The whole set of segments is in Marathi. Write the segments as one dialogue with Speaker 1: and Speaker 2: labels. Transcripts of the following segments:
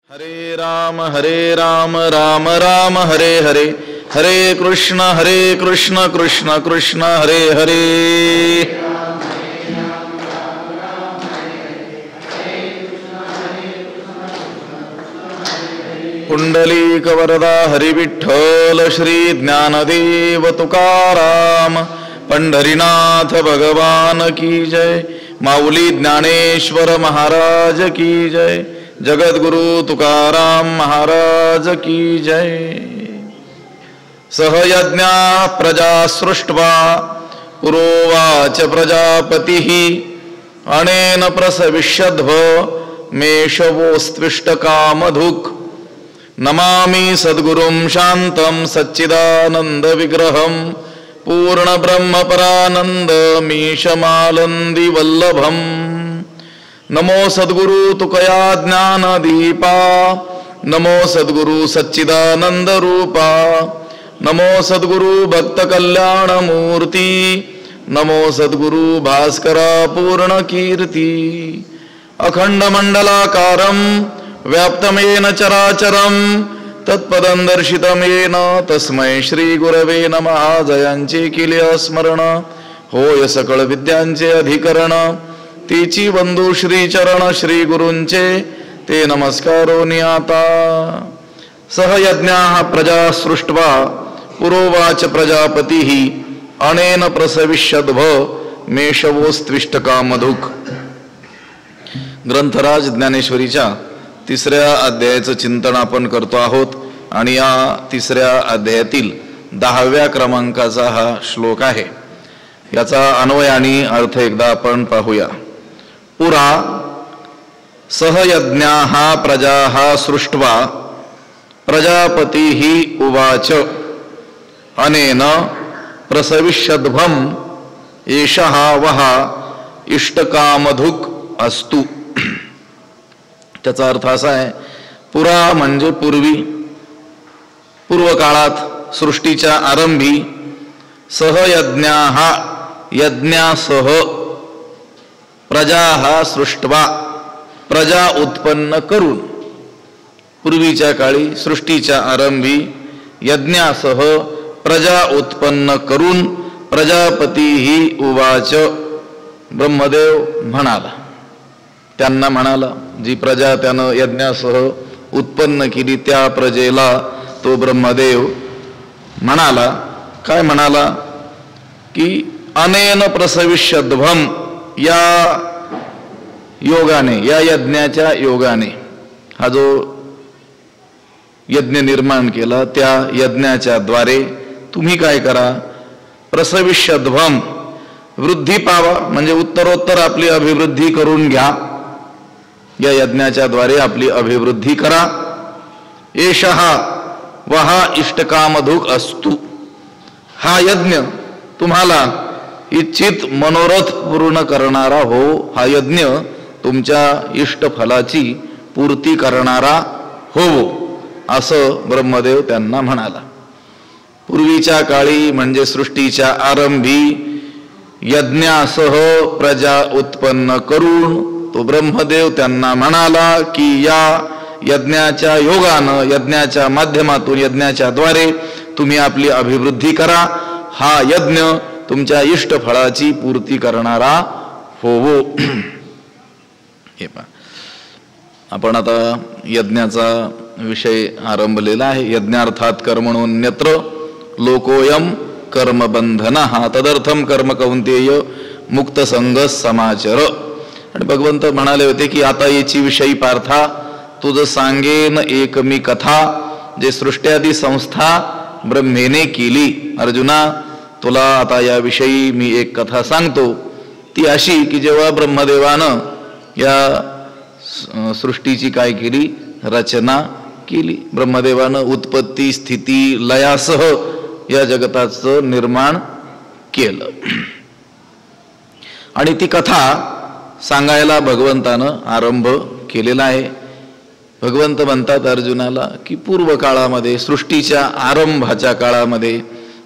Speaker 1: हरे राम राम राम हरे हरे, हरे कृष्ण कृष्ण कृष्ण हरे हरे। पुंडलीक वरदा हरि विठ्ठल श्री ज्ञानदेव तुकाराम, पंढरीनाथ भगवान की जय, माऊली ज्ञानेश्वर महाराज की जय, जगद्गुरु तुकाराम महाराज की जय। सहयज्ञा प्रजा सृष्ट्वा पुरोवाच प्रजापतिः, अनेन प्रसविष्यध्व मेषवोस्त्विष्टकामधुक्। नमामि सद्गुरुं शान्तं सच्चिदानन्द विग्रहं, पूर्ण ब्रह्म परानंद मीशमालंदी वल्लभम्। नमो सद्गुरु तुकया ज्ञान दीपा, नमो सद्गुरु सच्चिदानंद रूपा, नमो सद्गुरु भक्त कल्याण मूर्ति, नमो सद्गुरु भास्करा पूर्ण कीर्ति। अखंड मंडलाकारं व्याप्तमेन चराचरं, तत्पदं दर्शितं येन तस्मै श्री गुरवे नमः। जयांचे केले स्मरण, होय सकळ विद्यांचे अधिकरण, तीची बंधू श्री चरण श्री गुरूंचे ते नमस्कारो नियाता। सहयज्ञाः प्रजा सृष्ट्वा पुरोवाच प्रजापतिः, अनेन प्रसविष्यद्भ मेषवोस्त्विष्टकामधुक्। ग्रंथराज ज्ञानेश्वरीच्या 3ऱ्या अध्यायाचं चिंतन आपण करतो आहोत आणि या 3ऱ्या अध्यायातील 10व्या क्रमांकाचा हा श्लोक आहे। याचा अन्वय आणि अर्थ एकदा आपण पाहूया। पुरा सहयज्ञाः प्रजाः सृष्ट्वा प्रजापतिः उवाच, अनेन प्रसविष्यध्वम् एषः वः इष्टकामधुक् अस्तु। त्याचा अर्थ असा आहे, पुरा म्हणजे पूर्वी, पूर्व काळात सृष्टीच्या आरंभी सहयज्ञाः यज्ञासह प्रजाः सृष्ट्वा प्रजा उत्पन्न करून, पूर्वीच्या काळी सृष्टीच्या आरंभी यज्ञासह प्रजा उत्पन्न करून प्रजापतीः उवाच, ब्रह्मदेव म्हणाला, त्यांना म्हणाला, जी प्रजा त्यानं यज्ञासह उत्पन्न केली त्या प्रजेला तो ब्रह्मदेव म्हणाला, काय म्हणाला की अनेन प्रसविष्यध्वम्, या योगाने, या यज्ञाच्या योगाने, हा जो यज्ञ निर्माण केला त्या यज्ञाच्या द्वारे तुम्ही काय करा, प्रसविष्यध्वम् वृद्धी पावा, म्हणजे उत्तरोत्तर आपली अभिवृद्धी करून घ्या, या यज्ञाच्या द्वारे आपली अभिवृद्धी करा। एषः वः इष्टकामधुक् अस्तु, हा यज्ञ तुम्हाला इच्छित मनोरथ पूर्ण करणारा हो, हा यज्ञ तुमच्या इष्टफलाची पूर्ती करणारा होवो, असं ब्रह्मदेव त्यांना म्हणाला। पूर्वीच्या काळी म्हणजे सृष्टीच्या आरंभी यज्ञासह प्रजा उत्पन्न करून तो ब्रह्मदेव त्यांना म्हणाला की या यज्ञाच्या योगानं, यज्ञाच्या माध्यमातून, यज्ञाच्या द्वारे तुम्ही आपली अभिवृद्धी करा, हा यज्ञ तुमच्या इष्टफळाची पूर्ती करणारा होवो। हे पहा, आपण आता यज्ञाचा विषय आरंभलेला आहे। यज्ञार्थात कर्मणोन्यत्र लोकोयम कर्मबंधनः, तदर्थम कर्म कौंतेय मुक्त संग समाचर। आणि भगवंत म्हणाले होते की आता याची विषयी पार्था तुझं सांगेन एक मी कथा, जे सृष्ट्यादी संस्था ब्रह्मेने केली। अर्जुना, तुला आता याविषयी मी एक कथा सांगतो, ती अशी की जेव्हा ब्रह्मदेवानं या सृष्टीची काय केली, रचना केली, ब्रह्मदेवानं उत्पत्ती स्थिती लयासह या जगताचं निर्माण केलं आणि ती कथा सांगायला भगवंतानं आरंभ केलेला आहे। भगवंत म्हणतात अर्जुनाला की पूर्व काळामध्ये, सृष्टीच्या आरंभाच्या काळामध्ये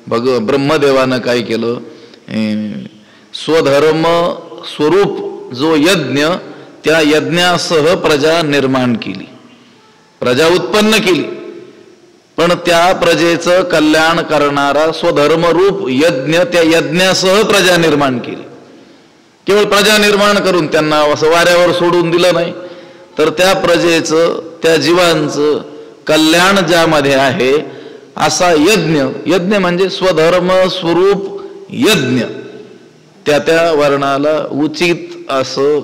Speaker 1: ब्रह्मदेवानं काय केलं, स्वधर्म स्वरूप जो यज्ञ, त्या यज्ञासह प्रजा निर्माण केली। प्रजा उत्पन्न केली, पण त्या प्रजेचं कल्याण करणारा स्वधर्मरूप यज्ञ, त्या यज्ञासह प्रजा निर्माण केली. केवळ प्रजा निर्माण करून त्यांना असं वाऱ्यावर सोडून दिलं नाही, तर त्या प्रजेचं, त्या जीवांचं कल्याण ज्यामध्ये आहे असा यज्ञ. यज्ञ म्हणजे स्वधर्म स्वरूप यज्ञ, त्या त्या वर्णाला उचित असं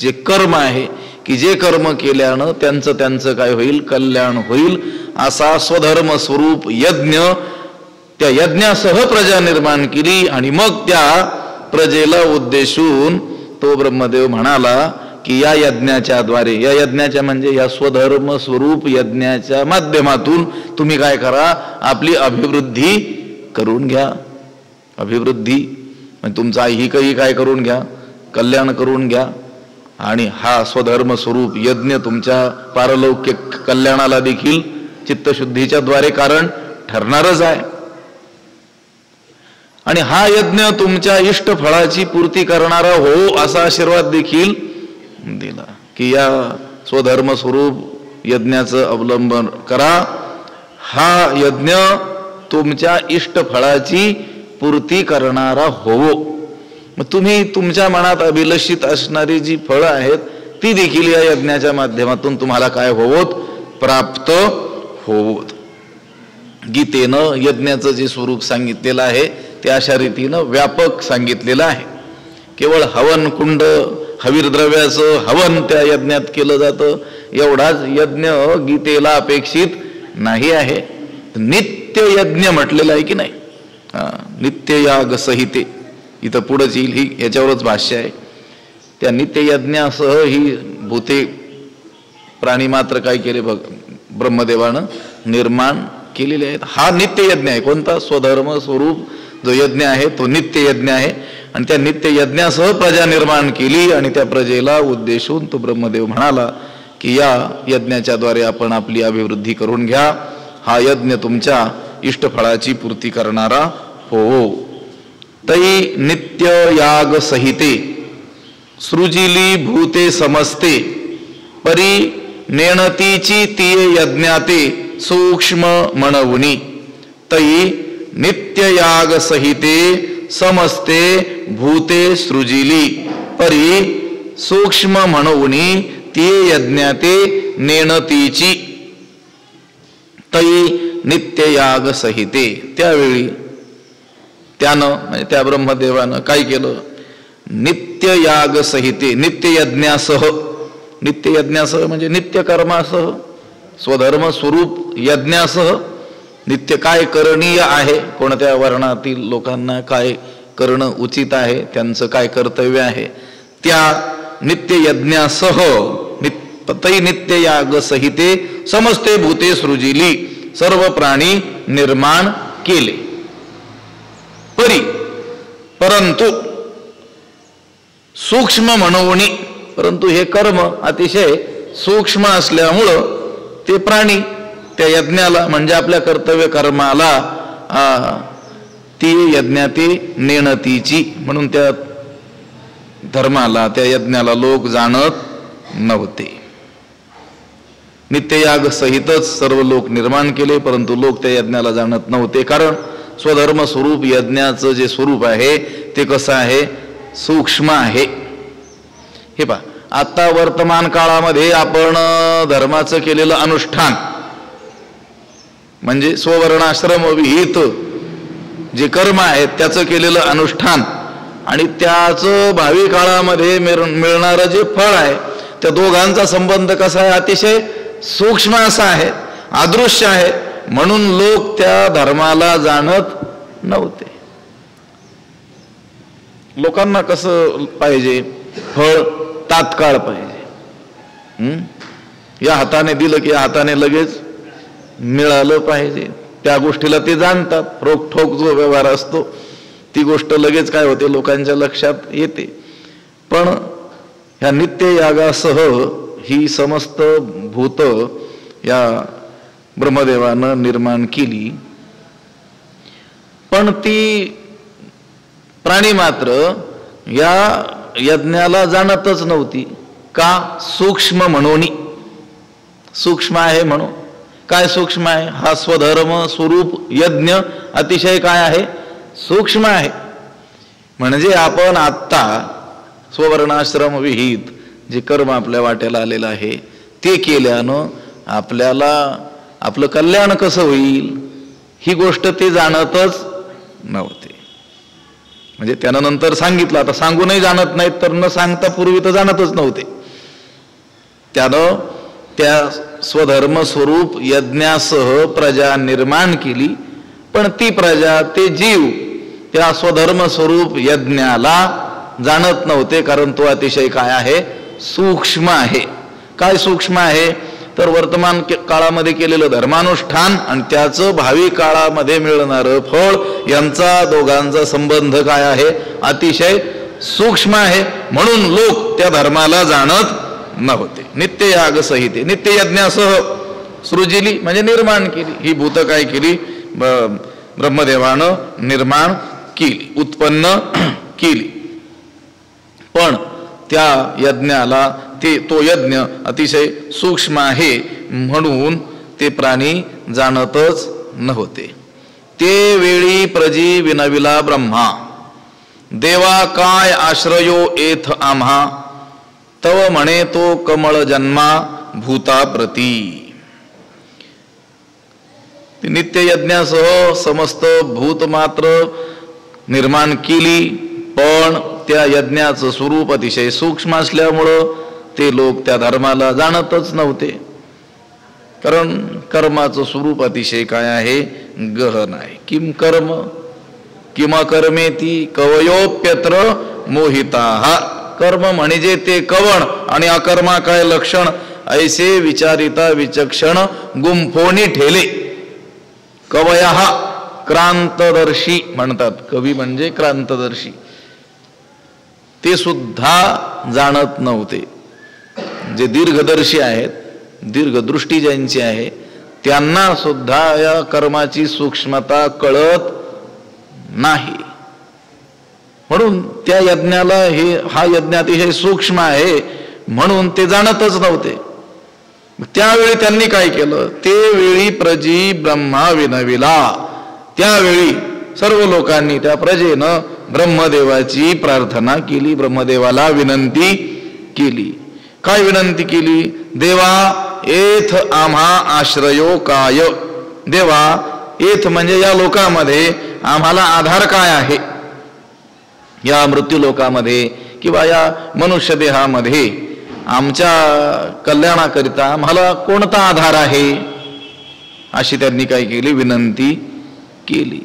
Speaker 1: जे कर्म आहे की जे कर्म केल्यानं त्यांचं काय होईल, कल्याण होईल, असा स्वधर्म स्वरूप यज्ञ. त्या यज्ञासह प्रजा निर्माण केली आणि मग त्या प्रजेला उद्देशून तो ब्रह्मदेव म्हणाला की या यज्ञाच्या द्वारे, या यज्ञाच्या म्हणजे या स्वधर्म स्वरूप यज्ञाच्या माध्यमातून तुम्ही काय करा, आपली अभिवृद्धी करून घ्या. अभिवृद्धी म्हणजे तुमचा ऐहिकही काय करून घ्या, कल्याण करून घ्या. आणि हा स्वधर्म स्वरूप यज्ञ तुमच्या पारलौकिक कल्याणाला देखील चित्तशुद्धीच्या द्वारे कारण ठरणारच आहे. आणि हा यज्ञ तुमच्या इष्ट फळाची पूर्ती करणारा हो असा आशीर्वाद देखील दिला की या स्वधर्म स्वरूप यज्ञाचं अवलंबन करा. हा यज्ञ तुमच्या इष्ट फळाची पूर्ती करणारा होवो. मग तुम्ही तुमच्या मनात अभिलषित असणारी जी फळं आहेत ती देखील या यज्ञाच्या माध्यमातून तुम्हाला काय होवोत, प्राप्त होवोत. गीतेनं यज्ञाचं जे स्वरूप सांगितलेलं आहे ते अशा रीतीनं व्यापक सांगितलेलं आहे. केवळ हवन कुंड, हवीर द्रव्याचं हवन त्या यज्ञात केलं जातं एवढाच यज्ञ गीतेला अपेक्षित नाही आहे. नित्य यज्ञ म्हटलेलं आहे की नाही. नित्य याग संहिते इथं पुढंच येईल, ही याच्यावरच भाष्य आहे. त्या नित्य यज्ञासह ही भूते प्राणी मात्र काय केले बघ, ब्रह्मदेवानं निर्माण केलेले आहेत. हा नित्य यज्ञ आहे. कोणता? स्वधर्म स्वरूप जो यज्ञ आहे तो नित्य यज्ञ आहे. आणि त्या नित्य यज्ञासह प्रजा निर्माण केली आणि त्या प्रजेला उद्देशून तो ब्रह्मदेव म्हणाला की या यज्ञाच्या द्वारे आपण आपली अभिवृद्धी करून घ्या. हा यज्ञ तुमच्या इष्टफळाची पूर्ती करणारा हो. तै नित्य याग संहिते सृजिली भूते समस्ते परी नेणतीची तीये यज्ञाते सूक्ष्म म्हणवुनी. तै नित्य याग संहिते समस्ते भूते सृजिली परी सूक्ष्म म्हणवुनी ती यज्ञाते नेणतीची. तै नित्य याग संहिते. त्यावेळी त्यानं म्हणजे त्या ब्रह्मदेवानं काय केलं, नित्य याग संहिते, नित्य यज्ञासह, नित्य यज्ञासह म्हणजे नित्य कर्मासह, स्वधर्म स्वरूप यज्ञासह, नित्य काय करणीय आहे, कोणत्या वर्णातील लोकांना काय करणं उचित आहे, त्यांचं काय कर्तव्य आहे, त्या नित्य यज्ञासह तै नित्य याग संहिते समस्ते भूते सृजिली, सर्व प्राणी निर्माण केले. परी परंतु सूक्ष्म म्हणवणी, परंतु हे कर्म अतिशय सूक्ष्म असल्यामुळं ते प्राणी त्या यज्ञाला म्हणजे आपल्या कर्तव्य कर्माला ती यज्ञाती नेणतीची म्हणून त्या धर्माला त्या यज्ञाला लोक जाणत नव्हते. नित्ययाग सहितच सर्व लोक निर्माण केले, परंतु लोक त्या यज्ञाला जाणत नव्हते. कारण स्वधर्म स्वरूप यज्ञाचं जे स्वरूप आहे ते कसं आहे, सूक्ष्म आहे. हे पहा, आता वर्तमान काळामध्ये आपण धर्माचं केलेलं अनुष्ठान म्हणजे स्ववर्णाश्रम विहित जे कर्म आहेत त्याचं केलेलं अनुष्ठान आणि त्याचं भावी काळामध्ये मिळणारं जे फळ आहे, त्या दोघांचा संबंध कसा आहे, अतिशय सूक्ष्म असा आहे, अदृश्य आहे. म्हणून लोक त्या धर्माला जाणत नव्हते. लोकांना कसं पाहिजे, फळ तात्काळ पाहिजे. या हाताने दिलं की या हाताने लगेच मिळालं पाहिजे. त्या गोष्टीला ते जाणतात. रोखठोक जो व्यवहार असतो ती गोष्ट लगेच काय होते, लोकांच्या लक्षात येते. पण ह्या नित्य यागासह ही समस्त भूत या ब्रह्मदेवानं निर्माण केली. पण ती प्राणी मात्र या यज्ञाला जाणतच नव्हती. का? सूक्ष्म म्हणोनी. सूक्ष्म आहे म्हणून. काय सूक्ष्म आहे? हा स्वधर्म स्वरूप यज्ञ अतिशय काय आहे? सूक्ष्म आहे. म्हणजे आपण आत्ता स्ववर्णाश्रम विहित जे कर्म आपल्या वाट्याला आलेलं आहे ते केल्यानं आपल्याला आपलं कल्याण कसं होईल ही गोष्ट ते जाणतच नव्हते. म्हणजे त्यानं नंतर सांगितलं, आता सांगूनही जाणत नाहीत तर न सांगता पूर्वी तर जाणतच नव्हते. त्यानं त्या स्वधर्म स्वरूप यज्ञासह प्रजा निर्माण केली. पण ती प्रजा ते जीव त्या स्वधर्म स्वरूप यज्ञाला जाणत नव्हते, कारण तो अतिशय काय आहे? सूक्ष्म आहे. काय सूक्ष्म आहे? तर वर्तमान काळामध्ये केलेलं धर्मानुष्ठान आणि त्याचं भावी काळामध्ये मिळणारं फळ यांचा दोघांचा संबंध काय आहे? अतिशय सूक्ष्म आहे. म्हणून लोक त्या धर्माला जाणत नव्हते. नित्य याग संहिते नित्य यज्ञासह सृजिली म्हणजे निर्माण केली. ही भूत काय केली? ब्रह्मदेवानं निर्माण केली, उत्पन्न केली. पण त्या यज्ञाला तो यज्ञ अतिशय सूक्ष्म आहे म्हणून ते प्राणी जाणतच नव्हते. ते वेळी प्रजी विनविला ब्रह्मा, देवा काय आश्रयो एथ आम्हा, तव म्हणे तो कमळ जन्मा भूता प्रती. नित्य यज्ञासह समस्त भूत मात्र निर्माण केली. पण त्या यज्ञाचं स्वरूप अतिशय सूक्ष्म असल्यामुळं ते लोक त्या धर्माला जाणतच नव्हते. कारण कर्माचं स्वरूप अतिशय काय आहे? गहन आहे. किम कर्म किमा कर्मेती कवयोप्यत्र मोहिता. कर्म म्हणजे ते कवण आणि अकर्मा काय लक्षण, ऐसे विचारिता विचक्षण गुंफोनी ठेले. कवयः क्रांतदर्शी म्हणतात. कवी म्हणजे क्रांतदर्शी. ते सुद्धा जाणत नव्हते. जे दीर्घदर्शी आहेत, दीर्घदृष्टी ज्यांची आहे त्यांना सुद्धा या कर्माची सूक्ष्मता कळत नाही. म्हणून त्या यज्ञाला हा यज्ञ अतिशय सूक्ष्म आहे म्हणून ते जाणतच नव्हते. त्यावेळी त्यांनी काय केलं? ते वेळी प्रजी ब्रह्मा विनविला. त्यावेळी सर्व लोकांनी त्या प्रजेनं ब्रह्मदेवाची प्रार्थना केली, ब्रह्मदेवाला विनंती केली. काय विनंती केली? देवा एथ आम्हा आश्रयो काय. देवा एथ म्हणजे या लोकामध्ये आम्हाला आधार काय आहे? या मृत्यू लोकामध्ये किंवा या मनुष्य देहामध्ये आमच्या कल्याणाकरिता आम्हाला कोणता आधार आहे? अशी त्यांनी काय केली? विनंती केली.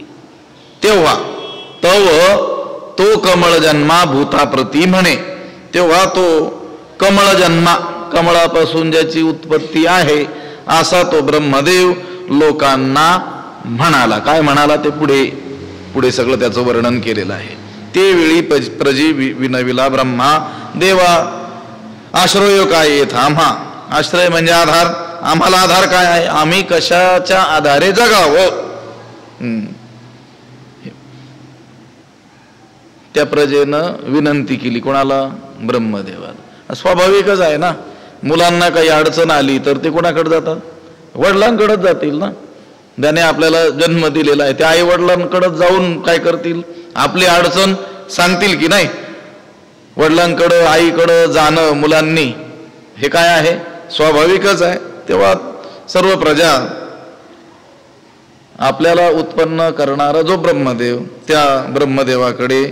Speaker 1: तेव्हा तो कमळ जन्मा भूताप्रती म्हणे. तेव्हा तो कमळ जन्मा, कमळापासून ज्याची उत्पत्ती आहे असा तो ब्रह्मदेव लोकांना म्हणाला. काय म्हणाला ते पुढे सगळं त्याचं वर्णन केलेलं आहे. ते वेळी प्रजी विनविला ब्रह्मा, देवा आश्रय काय येत आम्हा. आश्रय म्हणजे आधार. आम्हाला आधार काय आहे? आम्ही कशाच्या आधारे जगावं? त्या प्रजेनं विनंती केली. कोणाला? ब्रह्मदेवाला. स्वाभाविकच आहे ना. मुलांना काही अडचण आली तर ते कोणाकडे जातात? वडिलांकडेच जातील ना. ज्याने आपल्याला जन्म दिलेला आहे त्या आई वडिलांकडे जाऊन काय करतील? आपली अडचण सांगतील की नाही? वडिलांकडं आईकडं जाणं मुलांनी हे काय आहे? स्वाभाविकच आहे. तेव्हा सर्व प्रजा आपल्याला उत्पन्न करणारा जो ब्रह्मदेव त्या ब्रह्मदेवाकडे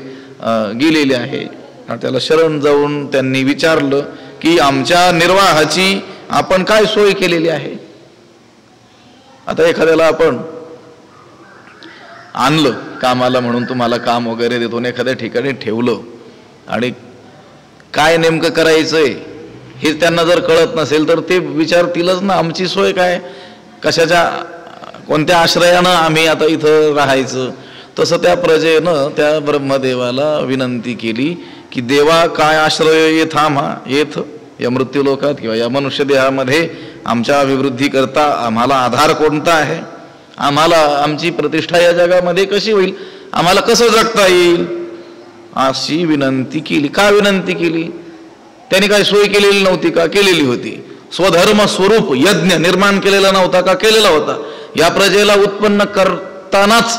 Speaker 1: गेलेली आहे. त्याला शरण जाऊन त्यांनी विचारलं की आमच्या निर्वाहाची आपण काय सोय केलेली आहे? आता एखाद्याला आपण आणलं कामाला म्हणून तुम्हाला काम वगैरे देतो, एखाद्या ठिकाणी ठेवलं आणि काय नेमकं करायचंय हे त्यांना जर कळत नसेल तर ते विचारतीलच ना, आमची सोय काय, कशाच्या कोणत्या आश्रयानं आम्ही आता इथं राहायचं. तसं त्या प्रजेनं त्या ब्रह्मदेवाला विनंती केली की देवा काय आश्रय येथ आम्हा, येथ या मृत्यूलोकात किंवा या मनुष्य देहामध्ये आमच्या अभिवृद्धी करता आम्हाला आधार कोणता आहे? आम्हाला आमची प्रतिष्ठा या जगामध्ये कशी होईल? आम्हाला कसं जगता येईल? अशी विनंती केली. का विनंती केली? त्यांनी काय सोय केलेली नव्हती का? केलेली होती. स्वधर्म स्वरूप यज्ञ निर्माण केलेला नव्हता का? केलेला होता. या प्रजेला उत्पन्न करतानाच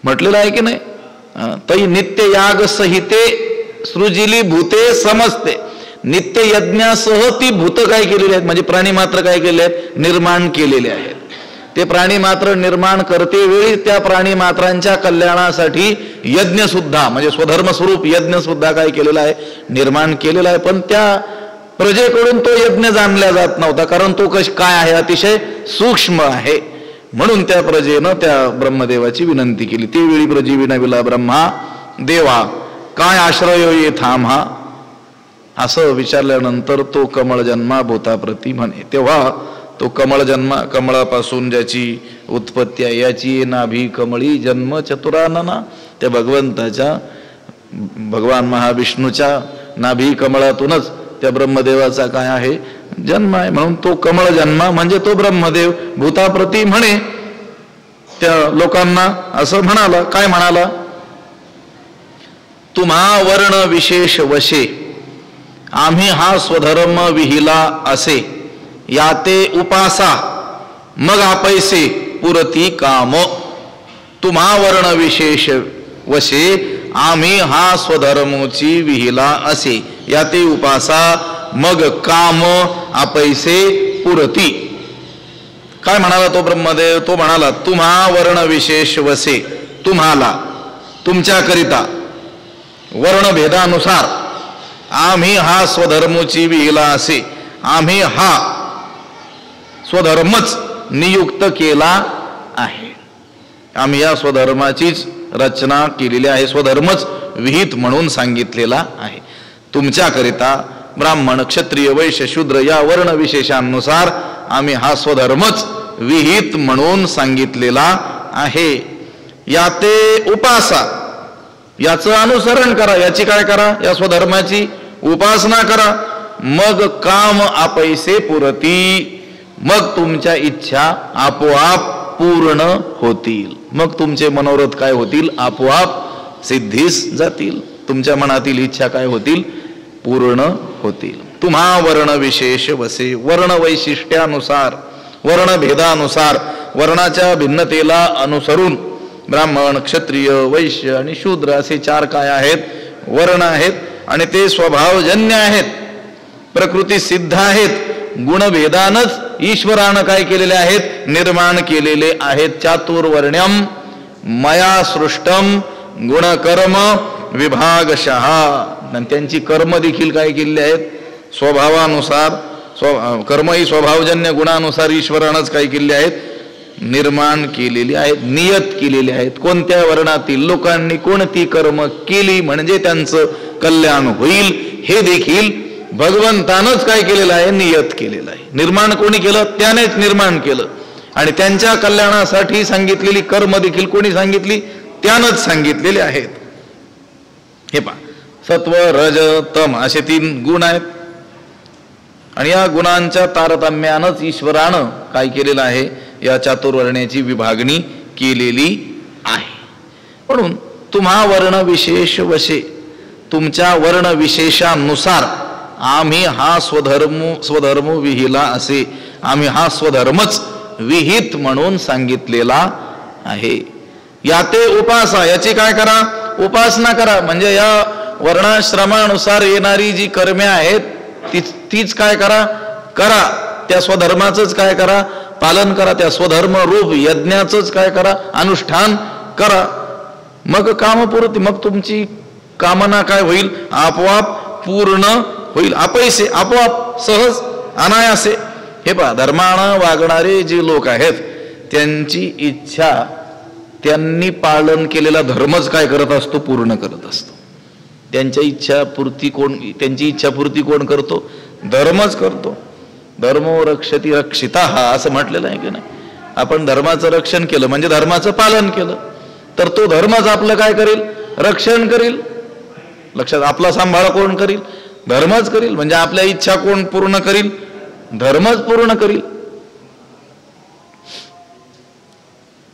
Speaker 1: म्हटलेलं आहे की नाही, तै नित्य याग सहिते सृजिली भूते समजते. नित्य यज्ञासह ती भूत काय केलेली आहेत, म्हणजे प्राणी मात्र काय केले आहेत, निर्माण केलेले आहेत. ते प्राणी मात्र निर्माण करते वेळी त्या प्राणी मात्रांच्या कल्याणासाठी यज्ञ सुद्धा, म्हणजे स्वधर्म स्वरूप यज्ञ सुद्धा काय केलेला आहे, निर्माण केलेला आहे. पण त्या प्रजेकडून तो यज्ञ जाणला जात नव्हता, कारण तो काय आहे, अतिशय सूक्ष्म आहे. म्हणून त्या प्रजेनं त्या ब्रह्मदेवाची विनंती केली. ते वेळी प्रजी विनविला ब्रह्मा देवा काय आश्रय ये थांबा, असं विचारल्यानंतर तो कमळ जन्मा भूताप्रती म्हणे. तेव्हा तो कमळ जन्मा, कमळापासून ज्याची उत्पत्ती आहे, याची नाभी कमळी जन्म चतुरानना, त्या भगवंताच्या, भगवान महाविष्णूच्या नाभी कमळातूनच त्या ब्रह्मदेवाचा काय आहे, जन्म आहे. म्हणून तो कमळ जन्मा म्हणजे तो ब्रह्मदेव भूताप्रती म्हणे. त्या लोकांना असं म्हणाला, काय म्हणाला, तुम्हा वर्ण विशेष वशे आम्ही हा स्वधर्म विहिला असे, याते उपासा मग आपैसे पुरती काम. तुम्हा वर्ण विशेष वशे आम्ही हा स्वधर्मची विहिला असे, याते उपासा मग काम आपैसे पुरती. काय म्हणाला तो ब्रह्मदेव, तो म्हणाला तुम्हा वर्ण विशेष वसे, तुम्हाला तुमच्याकरिता वर्णभेदानुसार आम्ही हा स्वधर्मची विहिला असे, आम्ही हा स्वधर्मच नियुक्त केला आहे. आम्ही या स्वधर्माचीच रचना केलेली आहे, स्वधर्मच विहित म्हणून सांगितलेला आहे. तुमच्याकरिता ब्राह्मण क्षत्रिय वैश्य शूद्र या वर्ण विशेषांनुसार आम्ही हा स्वधर्मच विहित म्हणून सांगितलेला आहे. याते उपासा, याचं अनुसरण करा, याची काय करा, या स्वधर्माची उपासना करा. मग काम आपैसे पुरती, मग तुमच्या इच्छा आपोआप पूर्ण होतील. मग तुमचे मनोरथ काय होतील, आपोआप सिद्धीस जातील. तुमच्या मनातील इच्छा काय होतील, पूर्ण होतील. तुम्हा वर्ण विशेष वसे, वर्ण वैशिष्ट्यानुसार, वर्ण भेदानुसार, वर्णाच्या भिन्नतेला अनुसरून ब्राह्मण क्षत्रिय वैश्य आणि शूद्र असे 4 काय आहेत, वर्ण आहेत. आणि ते स्वभावजन्य आहेत, प्रकृती सिद्ध आहेत. गुणभेदानच ईश्वरानं काय केलेले आहेत, निर्माण केलेले आहेत. चातुर्वर्ण्यम मया सृष्टम गुणकर्म विभागशः. आणि त्यांची कर्म देखील काय केलेली आहेत, स्वभावानुसार, कर्म ही स्वभावजन्य गुणानुसार ईश्वरानंच काय केलेली आहेत, निर्माण केलेली आहेत, नियत केलेली आहेत. कोणत्या वर्णातील लोकांनी कोणती कर्म केली म्हणजे त्यांचं कल्याण होईल, हे देखील भगवंतानंच काय केलेलं आहे, नियत केलेलं आहे. निर्माण कोणी केलं, त्यानेच निर्माण केलं. आणि त्यांच्या कल्याणासाठी सांगितलेली कर्म देखील कोणी सांगितली, त्यानंच सांगितलेले आहेत. हे पहा, सत्व रज तम असे 3 गुण आहेत. आणि या गुणांच्या तारतम्यानंच ईश्वरानं काय केलेलं आहे, या चातुर्वर्ण्याची विभागणी केलेली आहे. म्हणून तुम्हा वर्ण विशेष वशे, तुमच्या वर्ण विशेषानुसार आम्ही हा स्वधर्म विहिला असे, आम्ही हा स्वधर्मच विहित म्हणून सांगितलेला आहे. याते उपासा, याची काय करा, उपासना करा. म्हणजे या वर्णाश्रमानुसार येणारी जी कर्मे आहेत तीच काय करा, करा. त्या स्वधर्माचंच काय करा, पालन करा. त्या स्वधर्म रूप यज्ञाचंच काय करा, अनुष्ठान करा. मग कामपूर्ती, मग तुमची कामना काय होईल, आपोआप पूर्ण होईल. अपैसे, आपोआप, सहज, अनायासे. हे पहा, धर्मानं वागणारे जे लोक आहेत त्यांची इच्छा, त्यांनी पालन केलेला धर्मच काय करत असतो, पूर्ण करत असतो. त्यांची इच्छा पूर्ती कोण करतो, धर्मच करतो. धर्मो रक्षती रक्षिता, हा असं म्हटलेलं आहे की नाही. आपण धर्माचं रक्षण केलं म्हणजे धर्माचं पालन केलं, तर तो धर्मच आपलं काय करेल, रक्षण करील. लक्षात, आपला सांभाळ कोण करील, धर्मच करील. म्हणजे आपल्या इच्छा कोण पूर्ण करील, धर्मच पूर्ण करील.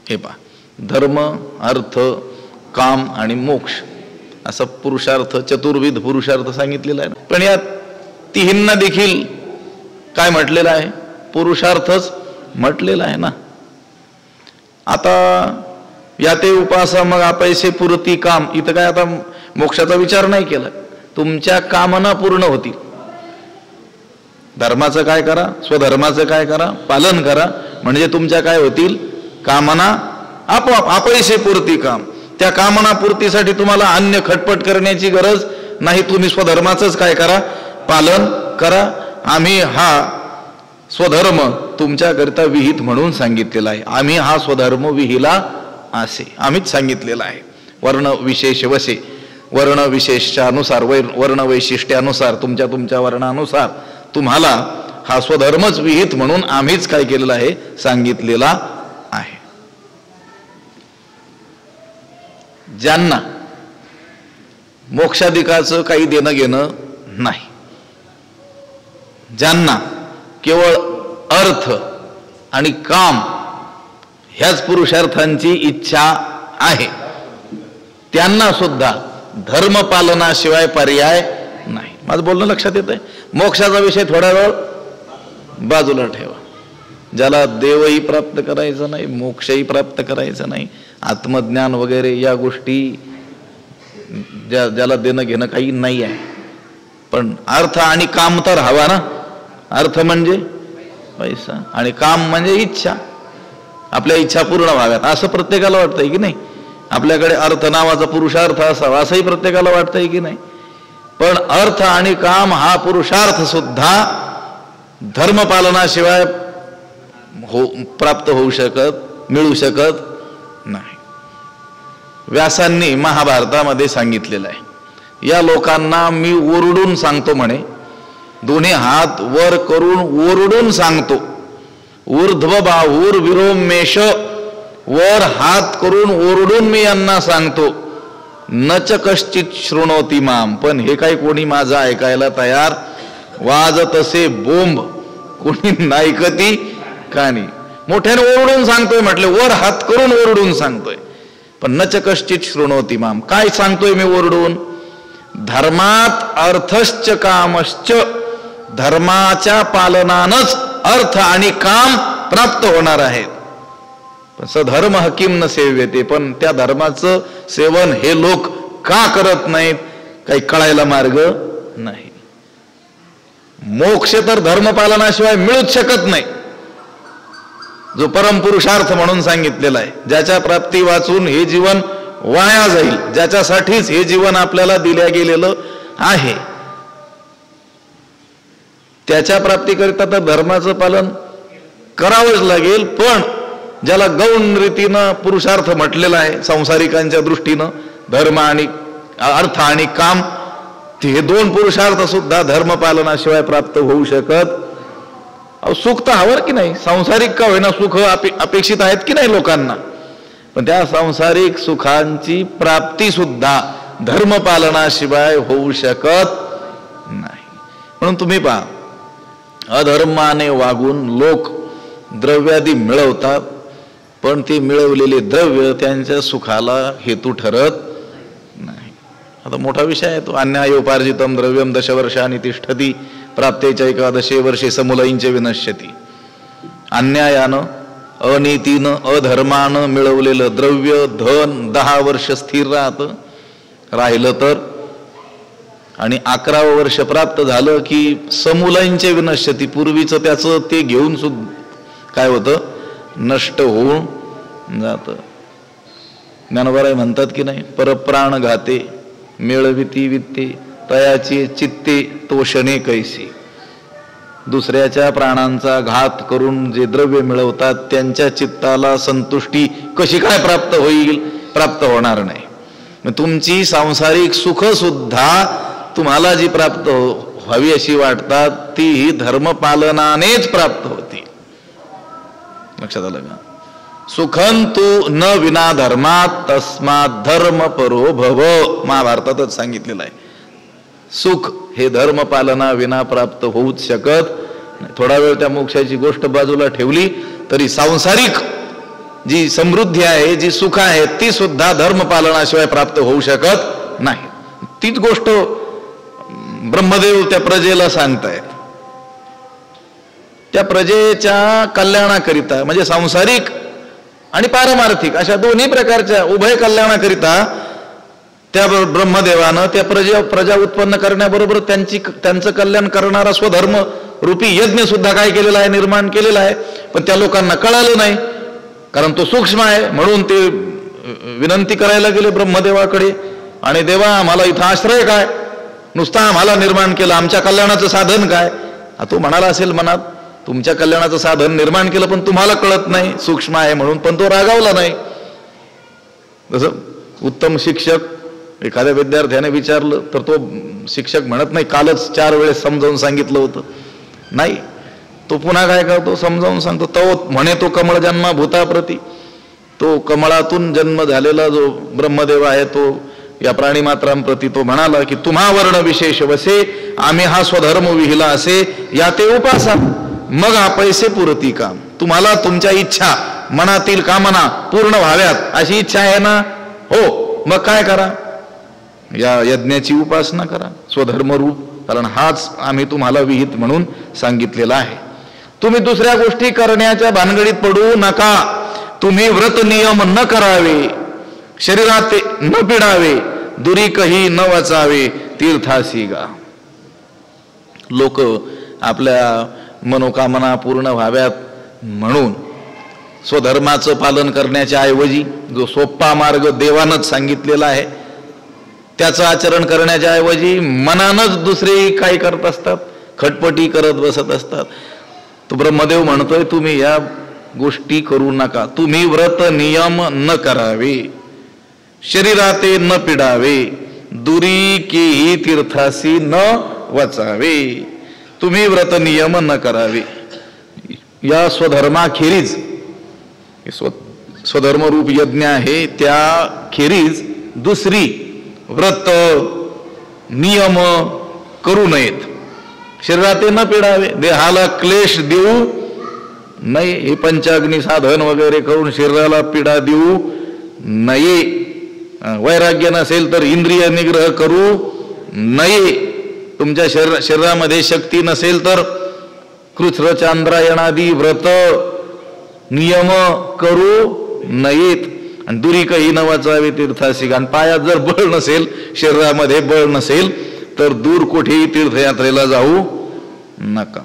Speaker 1: हे पहा, धर्म, अर्थ, काम आणि मोक्ष असं पुरुषार्थ, चतुर्विध पुरुषार्थ सांगितलेला आहे. पण या तिहींना देखील काय म्हटलेलं आहे? पुरुषार्थच म्हटलेला आहे ना. आता या ते उपासा मग अपैसे पुरती काम, इथं काय आता मोक्षाचा विचार नाही केला. तुमच्या कामना पूर्ण होतील. धर्माचं काय करा, स्वधर्माचं काय करा, पालन करा, म्हणजे तुमच्या काय होतील? कामना आपोआप. अपैसे पुरती काम, त्या कामना पूर्तीसाठी तुम्हाला अन्य खटपट करण्याची गरज नाही. तुम्ही स्वधर्माचंच काय करा? पालन करा. आम्ही हा स्वधर्म तुमच्याकरिता विहित म्हणून सांगितलेला आहे. आम्ही हा स्वधर्म विहिला असे आम्हीच सांगितलेला आहे. वर्ण विशेष वसे, वर्ण विशेषानुसार, वर्ण वैशिष्ट्यानुसार, तुमच्या तुमच्या वर्णानुसार तुम्हाला हा स्वधर्मच विहित म्हणून आम्हीच काय केलेला आहे? सांगितलेला आहे. ज्यांना मोक्षाधिकाचं काही देणं घेणं नाही, ज्यांना केवळ अर्थ आणि काम ह्याच पुरुषार्थांची इच्छा आहे, त्यांना सुद्धा धर्मपालनाशिवाय पर्याय नाही. माझं बोलणं लक्षात येत आहे? मोक्षाचा विषय थोडा वेळ बाजूला ठेवा. ज्याला देवही प्राप्त करायचं नाही, मोक्षही प्राप्त करायचं नाही, आत्मज्ञान वगैरे या गोष्टी ज्याला देणं घेणं काही नाही आहे, पण अर्थ आणि काम तर हवा ना. अर्थ म्हणजे पैसा आणि काम म्हणजे इच्छा. आपल्या इच्छा पूर्ण व्हाव्यात असं प्रत्येकाला वाटतंय की नाही? आपल्याकडे अर्थ नावाचा पुरुषार्थ असावा असंही प्रत्येकाला वाटतंय की नाही? पण अर्थ आणि काम हा पुरुषार्थ सुद्धा धर्मपालनाशिवाय प्राप्त होऊ शकत, मिळू शकत नाही. व्यासांनी महाभारतामध्ये सांगितलेलं आहे, या लोकांना मी ओरडून सांगतो म्हणे, दोन्ही हात वर करून ओरडून सांगतो. ऊर्ध्व बाहुर विरोमेश, वर हात करून ओरडून मी यांना सांगतो. नच कश्चित शृणोती माम, पण हे काही कोणी माझं ऐकायला तयार. वाजत असे बोंब, कोणी नायकती कानी. मोठ्याने ओरडून सांगतोय म्हटले, वर हात करून ओरडून सांगतोय, पण नच कश्चित शृणोती माम. काय सांगतोय मी ओरडून? धर्मात अर्थश्च कामश्च, धर्माच्या पालनानच अर्थ आणि काम प्राप्त होणार आहेत. पण सधर्म हकीम न सेव्यते, पण त्या धर्माचं सेवन हे लोक का करत नाहीत? काही कळायला मार्ग नाही. मोक्ष तर धर्मपालनाशिवाय मिळूच शकत नाही, जो परमपुरुषार्थ म्हणून सांगितलेला आहे. ज्याच्या प्राप्ती वाचून हे जीवन वाया जाईल, ज्याच्यासाठीच हे जीवन आपल्याला दिल्या गेलेलं आहे, त्याच्या प्राप्तीकरिता तर धर्माचं पालन करावंच लागेल. पण ज्याला गौण रीतीनं पुरुषार्थ म्हटलेला आहे संसारिकांच्या दृष्टीनं, धर्म आणि अर्थ आणि काम, हे दोन पुरुषार्थ सुद्धा धर्मपालनाशिवाय प्राप्त होऊ शकत. सुख तर हवं की नाही? सांसारिक का होईना सुख अपेक्षित आहेत की नाही लोकांना? पण त्या सांसारिक सुखांची प्राप्ती सुद्धा धर्मपालनाशिवाय होऊ शकत नाही. म्हणून तुम्ही पहा, अधर्माने वागून लोक द्रव्यादी मिळवतात, पण ते मिळवलेले द्रव्य त्यांच्या सुखाला हेतू ठरत नाही. आता मोठा विषय आहे तो. अन्यायोपार्जितम द्रव्यम दशवर्षांनी तिष्ठती प्राप्तेच्या एकादशे वर्षे समूलयींचे विनश्यती. अन्यायानं, अनीतीनं, अधर्मानं मिळवलेलं द्रव्य, धन 10 वर्ष स्थिर राहिलं तर, आणि 11वं वर्ष प्राप्त झालं की समूलयींचे विनश्यती, पूर्वीचं त्याचं ते घेऊन सुद्धा काय होतं? नष्ट होऊन जातं. ज्ञानोबाराय म्हणतात की नाही, परप्राण घाते मिळविती वित्ते, तयाची चित्ते तोषणे कैसी. दुसऱ्याच्या प्राणांचा घात करून जे द्रव्य मिळवतात त्यांच्या चित्ताला संतुष्टी कशी काय प्राप्त होईल? प्राप्त होणार नाही. तुमची सांसारिक सुख सुद्धा तुम्हाला जी प्राप्त व्हावी अशी वाटतात, ती ही धर्मपालनानेच प्राप्त होती. लक्षात आलं का? सुखं तू न विना धर्मात तस्मात धर्म परो भव, महाभारतातच सांगितलेलं आहे. सुख हे धर्मपालना विना प्राप्त होऊच शकत नाही. थोडा वेळ त्या मोक्षाची गोष्ट बाजूला ठेवली तरी सांसारिक जी समृद्धी आहे, जी सुख आहे, ती सुद्धा धर्मपालनाशिवाय प्राप्त होऊ शकत नाही. तीच गोष्ट ब्रह्मदेव त्या प्रजेला सांगतायत. त्या प्रजेच्या कल्याणाकरिता, म्हणजे सांसारिक आणि पारमार्थिक अशा दोन्ही प्रकारच्या उभय कल्याणाकरिता त्या ब्रह्मदेवानं त्या प्रजा उत्पन्न करण्याबरोबर त्यांचं कल्याण करणारा स्वधर्म रूपी यज्ञ सुद्धा काय केलेला आहे, निर्माण केलेला आहे. पण त्या लोकांना कळालं नाही, कारण तो सूक्ष्म आहे. म्हणून ते विनंती करायला गेले ब्रह्मदेवाकडे, आणि देवा आम्हाला इथं आश्रय काय, नुसता आम्हाला निर्माण केलं, आमच्या कल्याणाचं साधन काय. तो म्हणाला असेल मनात, तुमच्या कल्याणाचं साधन निर्माण केलं पण तुम्हाला कळत नाही, सूक्ष्म आहे म्हणून. पण तो रागावला नाही. जसं उत्तम शिक्षक एखाद्या विद्यार्थ्याने विचारलं तर तो शिक्षक म्हणत नाही कालच 4 वेळेस समजावून सांगितलं होतं, नाही, तो पुन्हा काय करतो, समजावून सांगतो. तो म्हणे तो कमळ जन्मा भूताप्रती, तो कमळातून जन्म झालेला जो ब्रह्मदेव आहे तो या प्राणीमात्रांप्रती तो म्हणाला की तुम्हा वर्ण विशेष वसे, आम्ही हा स्वधर्म विहिला असे, या ते उपासा, मग हा पैसे पुरती काम. तुम्हाला तुमच्या इच्छा, मनातील कामना पूर्ण व्हाव्यात अशी इच्छा आहे ना, हो, मग काय करा, या यज्ञाची उपासना करा, स्वधर्मरूप, कारण हाच आम्ही तुम्हाला विहित म्हणून सांगितलेला आहे. तुम्ही दुसऱ्या गोष्टी करण्याच्या भानगडीत पडू नका. तुम्ही व्रत नियम न करावे, शरीरात न पिडावे, दुरीकही न वाचावे, तीर्थासी गा. लोक आपल्या मनोकामना पूर्ण व्हाव्यात म्हणून स्वधर्माचं पालन करण्याच्या ऐवजी जो सोपा मार्ग देवानच सांगितलेला आहे त्याचं आचरण करण्याच्या ऐवजी मनानच दुसरे काही करत असतात, खटपटी करत बसत असतात. तो ब्रह्मदेव म्हणतोय तुम्ही या गोष्टी करू नका. तुम्ही व्रत नियम न करावे, शरीराते न पिडावे, दुरी केही तीर्थासी न वचावे. तुम्ही व्रत नियम न करावे. या स्वधर्माखेरीज, स्वधर्मरूप यज्ञ आहे त्या खेरीज दुसरी व्रत नियम करू नयेत. शरीराते न पिडावे, देहाला क्लेश देऊ नये. हे पंचाग्नी साधन वगैरे करून शरीराला पीडा देऊ नये. वैराग्य नसेल तर इंद्रिय निग्रह करू नये. तुमच्या शरीरामध्ये शक्ती नसेल तर कृच्छ्र चांद्रायणादी व्रत नियम करू नयेत. आणि दुरीकही न वाचावे तीर्थासी. आणि पायात जर बळ नसेल, शरीरामध्ये बळ नसेल तर दूर कुठेही तीर्थयात्रेला जाऊ नका.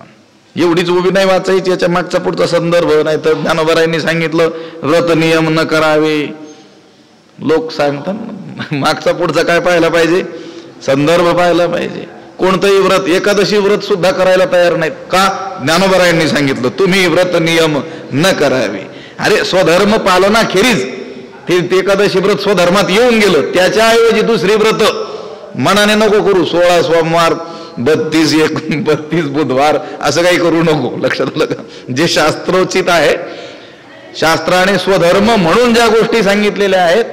Speaker 1: एवढीच उभी नाही वाचायची, याच्या मागचा पुढचा संदर्भ. नाही तर ज्ञानोबरायांनी सांगितलं व्रत नियम न करावे. लोक सांगतात मागचा पुढचा काय पाहायला पाहिजे, संदर्भ पाहायला पाहिजे. कोणतंही व्रत, एकादशी व्रत सुद्धा करायला तयार नाहीत. का? ज्ञानोबरायांनी सांगितलं तुम्ही व्रत नियम न करावे. अरे स्वधर्म पालनाखेरीज ते एकादशी व्रत स्वधर्मात येऊन गेलं, त्याच्याऐवजी दुसरी व्रत मनाने नको करू. 16 सोमवार, 32 बुधवार असं काही करू नको. लक्षात आलं का? जे शास्त्रोचित आहे, शास्त्राने स्वधर्म म्हणून ज्या गोष्टी सांगितलेल्या आहेत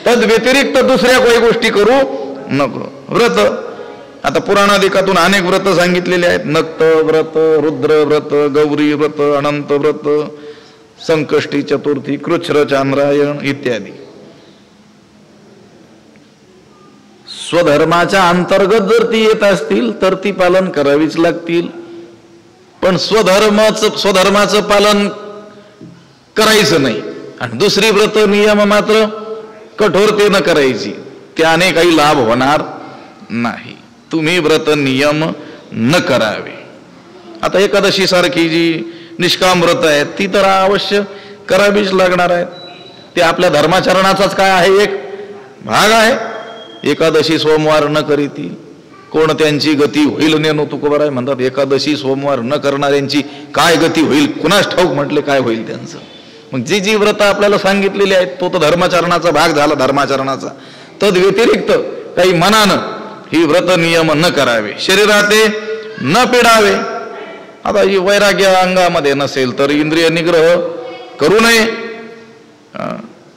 Speaker 1: तद व्यतिरिक्त दुसऱ्या काही गोष्टी करू नको. व्रत आता पुराणादिकातून अनेक व्रत सांगितलेले आहेत. नक्त व्रत, रुद्र व्रत, गौरी व्रत, अनंत व्रत, संकष्टी चतुर्थी, कृच्छ्र चांद्रायण इत्यादी. स्वधर्माच्या अंतर्गत जर ती येत असतील तर ती पालन करावीच लागतील. पण स्वधर्माचं पालन करायचं नाही आणि दुसरी व्रत नियम मात्र कठोरतेनं करायची, त्याने काही लाभ होणार नाही. तुम्ही व्रत नियम न करावे. आता एकादशी सारखी जी निष्काम व्रत आहेत ती तर अवश्य करावीच लागणार आहेत. ते आपल्या धर्माचरणाचाच काय आहे, एक भाग आहे. एकादशी सोमवार न करीती कोण त्यांची गती होईल नेनो तुकोबाराय म्हणतात. एकादशी सोमवार न करणाऱ्यांची काय गती होईल कुणास ठाऊक म्हटले, काय होईल त्यांचं. मग जी जी व्रत आपल्याला सांगितलेली आहेत तो तर धर्माचरणाचा भाग झाला, धर्माचरणाचा. तद व्यतिरिक्त काही मनानं ही व्रत नियम न करावे. शरीराते न पिडावे. आता ही वैराग्य अंगामध्ये नसेल तर इंद्रिय निग्रह करू नये.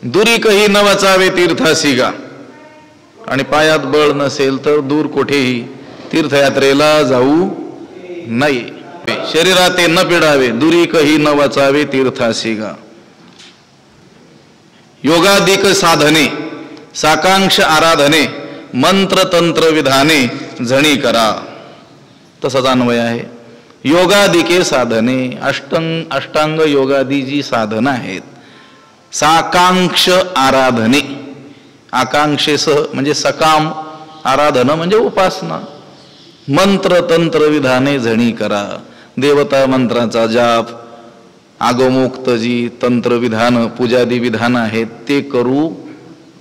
Speaker 1: दुरीकही न वाचावे तीर्थासी गा. आणि पायात बळ नसेल तर दूर कुठेही तीर्थयात्रेला जाऊ नये. शरीराते न पिडावे, दुरीकही न वाचावे तीर्थासी गा. योगाधिक साधने, साकांक्ष आराधने, मंत्र तंत्र विधाने जणी करा. तसाच अन्वय आहे. योगादिके साधने, अष्टांग योगादी जी साधना आहेत, साकांक्ष आराधने, आकांक्षेसह म्हणजे सकाम, आराधना म्हणजे उपासना, मंत्र तंत्र विधाने जणी करा, देवता मंत्राचा जाप, आगमोक्त जी तंत्र विधान पूजादी विधान आहेत ते करू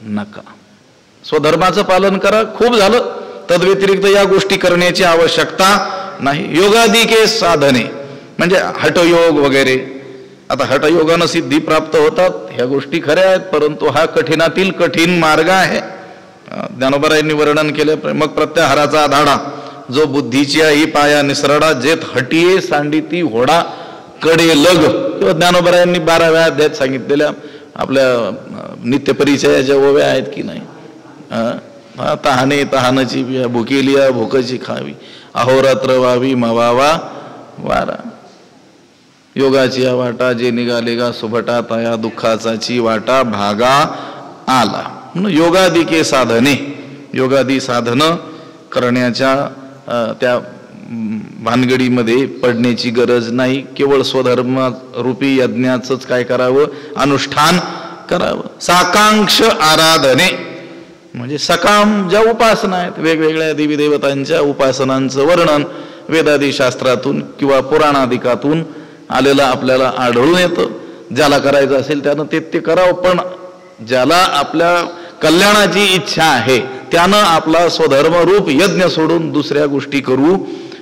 Speaker 1: नका, स्वधर्माचं पालन करा, खूप झालं, तद्व्यतिरिक्त या गोष्टी करण्याची आवश्यकता नाही. योगादिके साधने म्हणजे हठयोग वगैरे, आता हठयोगानं सिद्धी प्राप्त होतात ह्या गोष्टी खऱ्या आहेत, परंतु हा कठीणातील कठीण मार्ग आहे. ज्ञानोबारायांनी वर्णन केलं, मग प्रत्याहाराचा आधाडा जो बुद्धीची आई पाया निसरडा, जेथ हटिये सांडिती होडा कडे लग, किंवा ज्ञानोबारायांनी 12व्या अध्यायात सांगितलेल्या आपल्या नित्यपरिचयाच्या ओव्या आहेत की नाही, तहाने तहानची भुकेलिया भुकची खावी, अहोरात्र वावी मवावा वारा, योगाची वाटा जे निघालेगा सुभटा, तया दुःखाचाची वाटा भागा आला. म्हणून योगादिके साधने, योगादी साधनं करण्याच्या त्या भानगडीमध्ये पडण्याची गरज नाही. केवळ स्वधर्म रूपी यज्ञाचंच काय करावं, अनुष्ठान करावं. साकांक्ष आराधने म्हणजे सकाम ज्या उपासना आहेत, वेगवेगळ्या देवी देवतांच्या उपासनांचं वर्णन वेदादी शास्त्रातून किंवा पुराणादिकातून आलेलं आपल्याला आढळून येतं. ज्याला करायचं असेल त्यानं ते करावं, पण ज्याला आपल्या कल्याणाची इच्छा आहे त्यानं आपला स्वधर्मरूप यज्ञ सोडून दुसऱ्या गोष्टी करू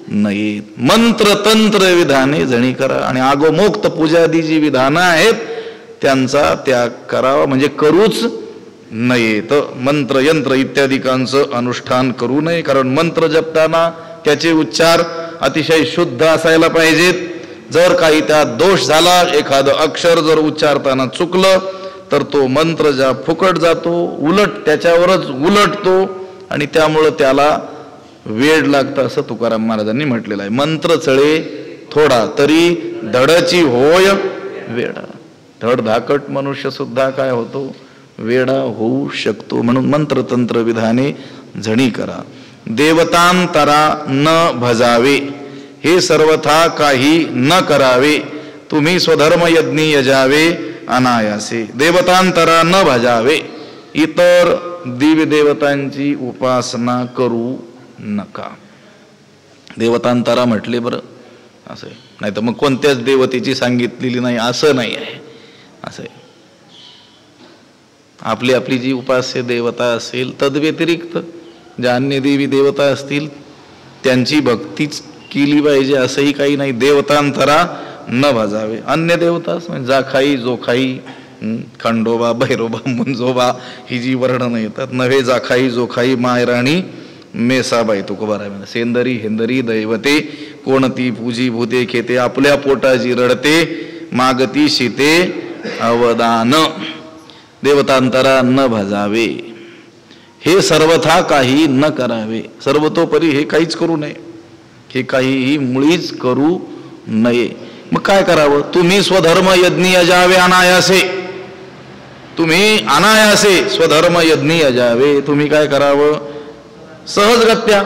Speaker 1: नयेत. मंत्र तंत्र विधाने जणी करा, आणि आगमोक्त पूजादी जी विधानं आहेत त्यांचा त्याग करावा, म्हणजे करूच नयेत. मंत्र यंत्र इत्यादिकांचं अनुष्ठान करू नये, कारण मंत्र जपताना त्याचे उच्चार अतिशय शुद्ध असायला पाहिजेत. जर काही त्यात दोष झाला, एखादं अक्षर जर उच्चारताना चुकलं तर तो मंत्र ज्या फुकट जातो, उलट त्याच्यावरच उलटतो, आणि त्यामुळं त्याला वेड लागतं असं तुकाराम महाराजांनी म्हटलेलं आहे. मंत्र चळे थोडा तरी धडची होय वेडा, धडधाकट मनुष्य सुद्धा काय होतो, वेडा होऊ शकतो. म्हणून मंत्र तंत्र विधाने जणी करा. देवतांतरा न भजावे, हे सर्वथा काही न करावे, तुम्ही स्वधर्म यज्ञी यजावे अनायासे. देवतांतरा न भजावे, इतर दिव्य देवतांची उपासना करू नका. देवतांतरा म्हटले बरं असं, नाही तर मग कोणत्याच देवतेची सांगितलेली नाही असं नाही आहे, असं आहे. आपली आपली जी उपास्य देवता असेल, तद्व्यतिरिक्त ज्या अन्य देवी देवता असतील त्यांची भक्तीच केली पाहिजे असंही काही नाही. देवतांतरा न भजावे, अन्य देवता जाखाई जोखाई, खंडोबा भैरोबा मुंजोबा ही जी वर्णनं येतात, नव्हे जाखाई जोखाई मायराणी मेसाबाई तुकोबाराय, सेंदरी हेंदरी दैवते कोणती पूजी भूते खेते, आपल्या पोटाची रडते मागती शिते अवदान. देवतांतरा न भजावे, हे सर्वथा काही न करावे, सर्वतोपरी हे काहीच करू नये, हे काहीही मुळीच करू नये. मग काय करावं, तुम्ही स्वधर्म यज्ञी यजावे अनायासे, तुम्ही अनायासे स्वधर्म यज्ञी यजावे. तुम्ही काय करावं, सहजगत्या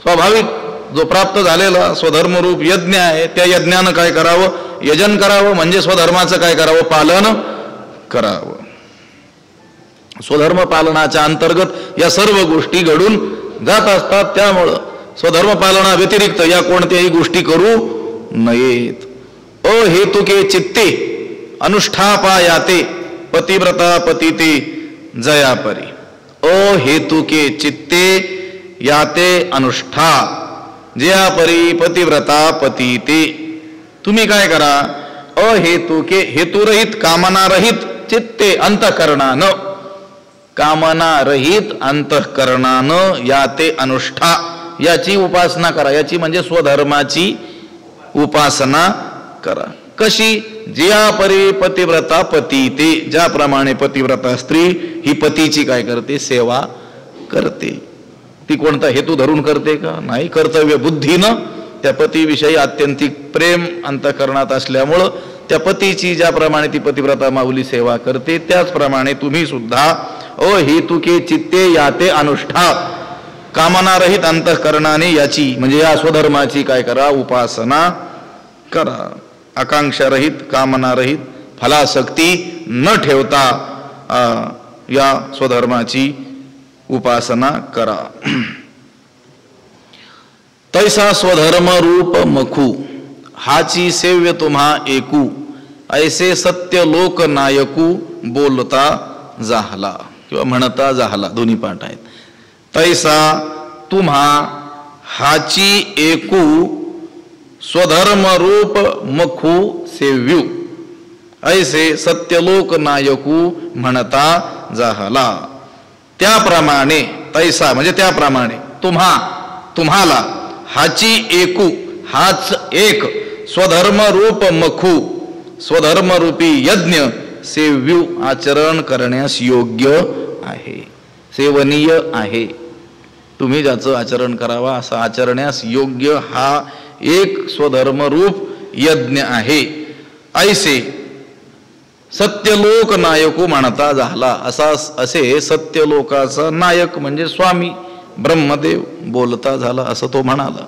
Speaker 1: स्वाभाविक जो प्राप्त झालेला स्वधर्मरूप यज्ञ आहे त्या यज्ञानं काय करावं, यजन करावं, म्हणजे स्वधर्माचं काय करावं, पालन करावं. स्वधर्म पालनाच्या अंतर्गत या सर्व गोष्टी घडून जात असतात. त्यामुळं स्वधर्म पालना व्यतिरिक्त या कोणत्याही गोष्टी करू नयेत. अहेतुके चित्ते अनुष्ठापायाते पतिव्रता पतिते जयापरी. अहेतुके चित्ते याते अनुष्ठा जयापरी पतिव्रता पतिते. तुम्ही काय करा, अहेतुके हेतुरहित कामनारहित चित्ते अंतःकरणानं, कामनारहित अंतःकरणानं याते अनुष्ठा, याची उपासना करा. याची म्हणजे स्वधर्माची उपासना करा. कशी, ज्या परी पतिव्रता पतिते, ज्याप्रमाणे पतिव्रता स्त्री ही पतीची काय करते, सेवा करते. ती कोणता हेतू धरून करते का, नाही, कर्तव्य बुद्धीनं त्या पतीविषयी आत्यंतिक प्रेम अंतःकरणात असल्यामुळं त्या पतीची ज्याप्रमाणे ती पतिव्रता माऊली सेवा करते त्याचप्रमाणे तुम्ही सुद्धा अहेतुके चित्ते याते अनुष्ठा, कामनारहित अंतःकरणाने याची म्हणजे या स्वधर्माची काय करा, उपासना करा. आकांक्षारहित, कामनारहित, फलासक्ती न ठेवता या स्वधर्माची उपासना करा. तैसा स्वधर्म रूप मखू हाची सेव्य तुम्हा एकू ऐसे सत्य लोक नायकू बोलता जाहला किंवा म्हणता जाहला, दोन्ही पाठ आहेत. तैसा तुम्हा हाची एकू स्वधर्म रूप मखू सेव्यू ऐसे सत्यलोक नायकू म्हणता जाहला. त्याप्रमाणे तैसा म्हणजे त्याप्रमाणे तुम्हाला हाची एकू हाच एक स्वधर्म रूप मखू स्वधर्मरूपी यज्ञ सेव्यू आचरण करण्यास योग्य आहे, सेवनीय आहे. तुम्ही ज्याचं आचरण करावा असं आचरण्यास योग्य हा एक स्वधर्मरूप यज्ञ आहे. ऐसे सत्यलोक नायकू म्हणता झाला असे सत्यलोकाचा नायक म्हणजे स्वामी ब्रह्मदेव बोलता झाला असं तो म्हणाला.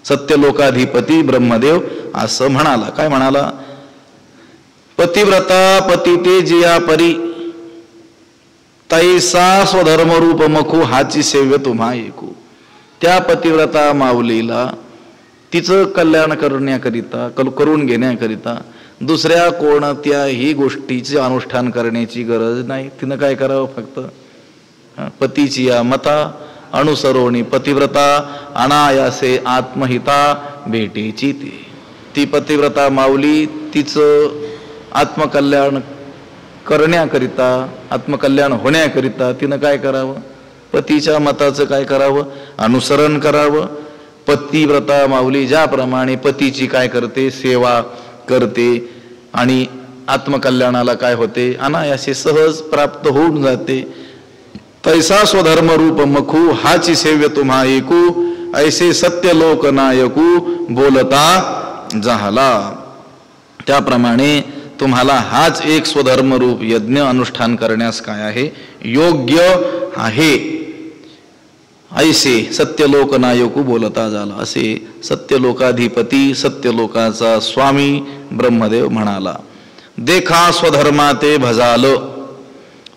Speaker 1: सत्यलोकाधिपती ब्रह्मदेव असं म्हणाला. काय म्हणाला? पतिव्रता पतिते जिया परी तैसा स्वधर्मरूप मखू हाची सेव्य तुम्हा ऐकू. त्या पतिव्रता माऊलीला तिचं कल्याण करण्याकरिता करून घेण्याकरिता दुसऱ्या कोणत्याही गोष्टीचे अनुष्ठान करण्याची गरज नाही. तिनं काय करावं? फक्त पतीची या मता अनुसरोणी पतिव्रता अनायासे आत्महिता भेटेची ती पतिव्रता माऊली तिचं आत्मकल्याण करण्याकरिता आत्मकल्याण होण्याकरिता तिनं काय करावं? पतीच्या मताचं काय करावं? अनुसरण करावं. पतिव्रता माऊली ज्याप्रमाणे पतीची काय करते? सेवा करते आणि आत्मकल्याणाला काय होते? अनायासे सहज प्राप्त होऊन जाते. तैसा स्वधर्म रूप मखू हाची सेव्य तुम्हा ऐकू ऐसे सत्य लोक नायकू बोलता जाहला. त्याप्रमाणे तुम्हाला हाच एक स्वधर्म रूप यज्ञ अनुष्ठान करण्यास काय आहे? योग्य आहे. ऐसे सत्यलोक नायकू बोलता झाला असे सत्यलोकाधिपती सत्यलोकाचा स्वामी ब्रह्मदेव म्हणाला. देखा स्वधर्माते भजाल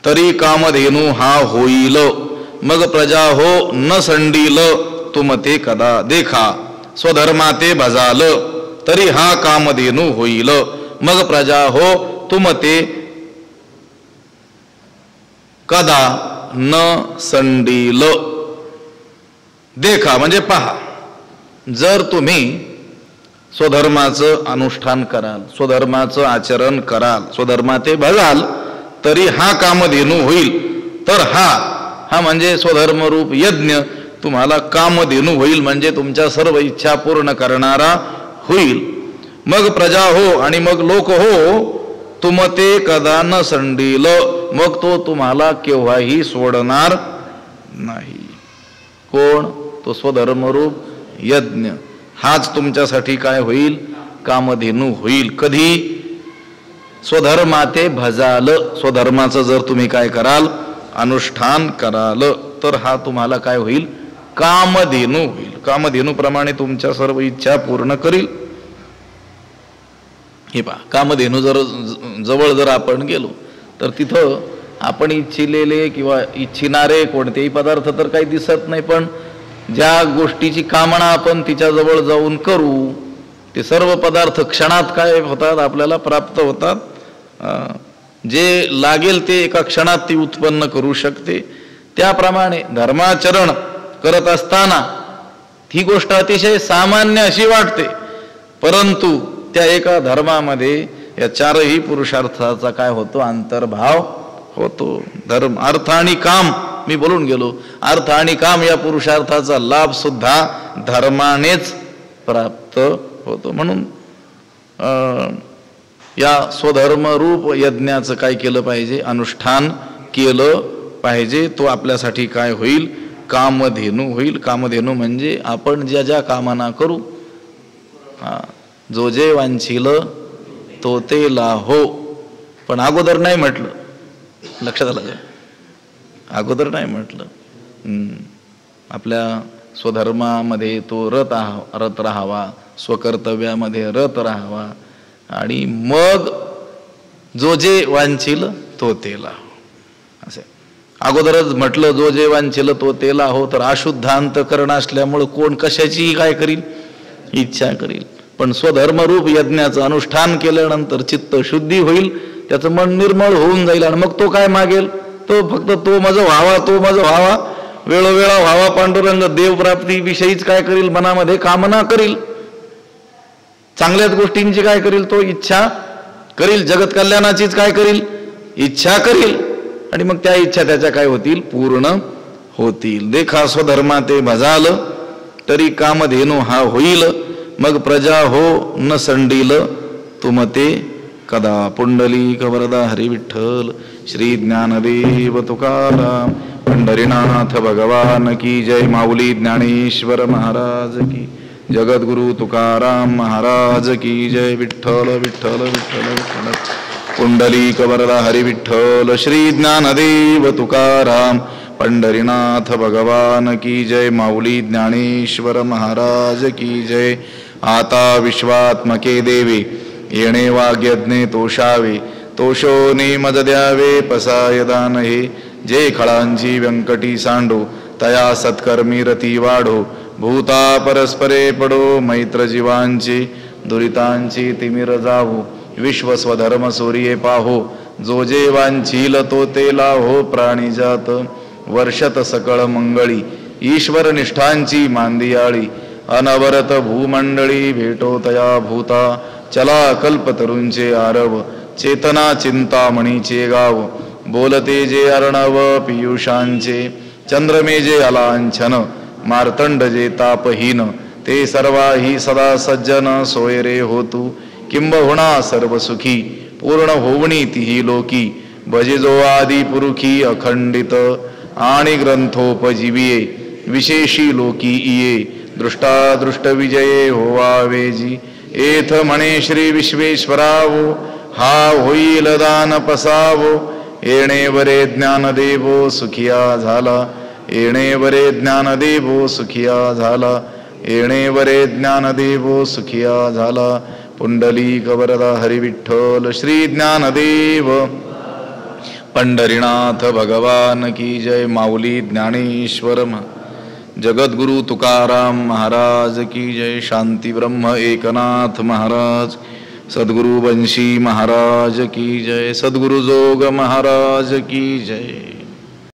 Speaker 1: तरी कामधेनू हा होईल मग प्रजा हो न संडील तुमते कदा. देखा स्वधर्माते भजाल तरी हा कामधेनू होईल मग प्रजा हो तुमते कदा न संडील. देखा म्हणजे पहा, जर तुम्ही स्वधर्माचं अनुष्ठान कराल स्वधर्माचं आचरण कराल स्वधर्माते भजाल तरी हा कामधेनू होईल. तर हा म्हणजे स्वधर्मरूप यज्ञ तुम्हाला कामधेनू होईल म्हणजे तुमच्या सर्व इच्छा पूर्ण करणारा होईल. मग प्रजा हो आणि मग लोक हो तुमते कदा न संडील मग तो तुम्हाला केव्हाही सोडणार नाही. कोण? तो स्वधर्मरूप यज्ञ हाच तुमच्यासाठी काय होईल? कामधेनू होईल. कधी? स्वधर्माते भजाल स्वधर्माचं जर तुम्ही काय कराल? अनुष्ठान कराल तर हा तुम्हाला काय होईल? कामधेनू होईल. कामधेनूप्रमाणे तुमच्या सर्व इच्छा पूर्ण करील. हे पहा, कामधेनू जवळ जर आपण गेलो तर तिथं आपण इच्छिलेले किंवा इच्छिणारे कोणतेही पदार्थ तर काही दिसत नाही, पण ज्या गोष्टीची कामना आपण तिच्या जवळ जाऊन करू ते सर्व पदार्थ क्षणात काय होतात? आपल्याला प्राप्त होतात. जे लागेल ते एका क्षणात ती उत्पन्न करू शकते. त्याप्रमाणे धर्माचरण करत असताना ही गोष्ट अतिशय सामान्य अशी वाटते, परंतु त्या एका धर्मामध्ये या चारही पुरुषार्थाचा काय होतो? अंतर्भाव होतो. धर्म अर्थ आणि काम मी बोलून गेलो. अर्थ आणि काम या पुरुषार्थाचा लाभ सुद्धा धर्मानेच प्राप्त होतो. म्हणून या स्वधर्मरूप यज्ञाचं काय केलं पाहिजे? अनुष्ठान केलं पाहिजे. तो आपल्यासाठी काय होईल? कामधेनू होईल. कामधेनू म्हणजे आपण ज्या ज्या कामना करू जो जे वांछील तो ते लाहो. पण अगोदर नाही म्हटलं, लक्षात आलं का? अगोदर नाही म्हटलं. आपल्या स्वधर्मामध्ये तो रत राहावा, स्वकर्तव्यामध्ये रत राहावा, आणि मग जो जे वांछील तो तेला. असे अगोदरच म्हटलं, जो जे वांछील तो तेला हो. तर अशुद्ध अंतकरण असल्यामुळं कोण कशाचीही काय करील, इच्छा करील. पण स्वधर्मरूप यज्ञाचं अनुष्ठान केल्यानंतर चित्त शुद्धी होईल, त्याचं मन निर्मळ होऊन जाईल, आणि मग तो काय मागेल, तो फक्त तो माझं व्हावा, तो माझं व्हावा, वेळोवेळा व्हावा. पांडुरंग देवप्राप्ती विषयीच काय करील, मनामध्ये कामना करील, चांगल्याच गोष्टींची काय करील, तो इच्छा करील, जगत कल्याणाचीच काय करील, इच्छा करील, आणि मग त्या इच्छा त्याच्या काय होतील, पूर्ण होतील. देखा स्वधर्मा ते भजाल, तरी कामधेनु हा होईल, मग प्रजा हो न संडील, तुम ते कदा. पुंडलिक वरदा हरी विठ्ठल. श्री ज्ञानदेव तुकाराम पंढरीनाथ भगवान की जय. माऊली ज्ञानेश्वर महाराज की, जगद्गुरु तुकाराम महाराज की जय. विठ्ठल विठ्ठल विठ्ठल विठ्ठल. पुंडलिक वरदा हरी विठ्ठल. श्री ज्ञानदेव तुकाराम पंढरीनाथ भगवान की जय. माऊली ज्ञानेश्वर महाराज की जय. आता विश्वात्मके देवे, येणे वाग्यज्ञे तोषावे, तोषोने मज द्यावे पसाय दान हे. जे खळांची व्यंकटी सांडो, तया सत्कर्मी रती वाढो, भूता परस्परे पडो, मैत्र जीवांची दुरितांची तिमिर जावो, विश्व स्वधर्म सूर्ये पाहो, जो जे वांछील तो तेला हो. प्राणी जात वर्षत सकळ मंगळी, ईश्वर निष्ठांची मांदियाळी, अनवरत भूमंडळी भेटो तया भूता. चला कल्पतरूंचे आरव, चेतना चिंतामणीचे गाव, बोलते जे अर्णव पियुषांचे, चंद्रमे जे अलांछन, मार्तंड जे तापहीन, ते सर्वाही सदा सज्जन सोयरे होतू. किंबहुना सर्व सुखी, पूर्ण होवणी तिही लोकी, भजे जो आदि पुरुखी अखंडित, आणि ग्रंथोपजीविये विशेषी लोकी इये. दृष्टादृष्ट विजये होवावेजी, एथ म्हणे श्री विश्वेश्वरावो, हा होईल दान पसावो. येणे वरे ज्ञान देवो सुखिया झाला, येणे वरे ज्ञान देवो सुखिया झाला, येणे वरे ज्ञान देवो सुखिया झाला. पुंडलिक वरदा हरी विठ्ठल. श्री ज्ञानदेव पंढरीनाथ भगवान की जय. माऊली ज्ञानेश्वर जगद्गुरु तुकाराम महाराज की जय. शांती ब्रह्म एकनाथ महाराज, सद्गुरु बंशी महाराज की जय. सद्गुरु जोग महाराज की जय.